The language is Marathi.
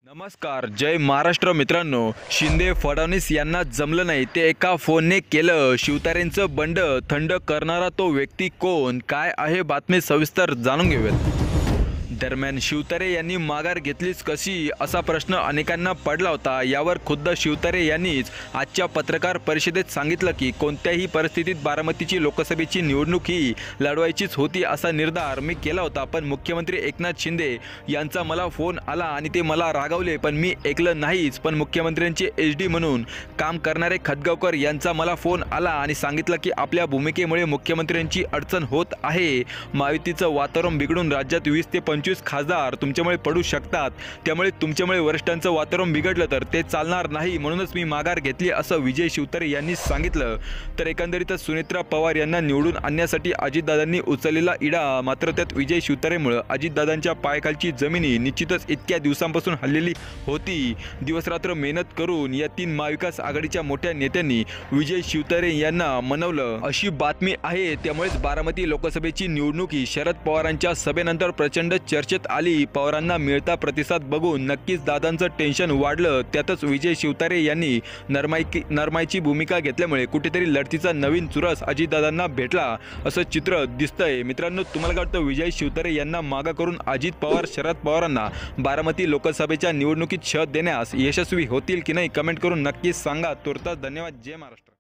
नमस्कार, जय महाराष्ट्र मित्रांनो। शिंदे फडणवीस यांना जमलं नाही ते एका फोनने केलं। शिवतारेंचं बंड थंड करणारा तो व्यक्ती कोण, काय आहे बातमी सविस्तर जाणून घेऊयात। दरम्यान शिवतारे यांनी माघार घेतलीच कशी असा प्रश्न अनेकांना पडला होता। यावर खुद्द शिवतारे यांनीच आजच्या पत्रकार परिषदेत सांगितलं की कोणत्याही परिस्थितीत बारामतीची लोकसभेची निवडणूक ही लढवायचीच होती असा निर्धार मी केला होता। पण मुख्यमंत्री एकनाथ शिंदे यांचा मला फोन आला आणि ते मला रागावले, पण मी ऐकलं नाहीच। पण मुख्यमंत्र्यांचे एचडी म्हणून काम करणारे खतगावकर यांचा मला फोन आला आणि सांगितलं की आपल्या भूमिकेमुळे मुख्यमंत्र्यांची अडचण होत आहे। महायुतीचं वातावरण बिघडून राज्यात 20 ते 25 खासदार तुमच्यामुळे पडू शकतात, त्यामुळे तुमच्यामुळे वरिष्ठांचं वातावरण बिघडलं तर ते चालणार नाही, म्हणूनच मी माघार घेतली असं विजय शिवतारे यांनी सांगितलं। तर एकंदरीतच सुनेत्रा पवार यांना निवडून आणण्यासाठी अजितदादांनी उचललेला इडा, मात्र त्यात विजय शिवतारेमुळे अजितदादांच्या पायाखालची जमिनी निश्चितच इतक्या दिवसांपासून हललेली होती। दिवसरात्र मेहनत करून या 3 महाविकास आघाडीच्या मोठ्या नेत्यांनी विजय शिवतारे यांना मनवलं अशी बातमी आहे। त्यामुळेच बारामती लोकसभेची निवडणूक ही शरद पवारांच्या सभेनंतर प्रचंड चर्चेत आली। पवारांना मिळता प्रतिसाद बघून नक्कीच दादांचं टेन्शन वाढलं। त्यातच विजय शिवतारे यांनी नरमाईची भूमिका घेतल्यामुळे कुठेतरी लढतीचा नवीन चुरस अजितदादांना भेटला असं चित्र दिसतंय। मित्रांनो, तुम्हाला काय वाटतं, विजय शिवतारे यांना मागा करून अजित पवार शरद पवारांना बारामती लोकसभेच्या निवडणुकीत शह देण्यास यशस्वी होतील की नाही, कमेंट करून नक्कीच सांगा। तुर्तास धन्यवाद। जय महाराष्ट्र।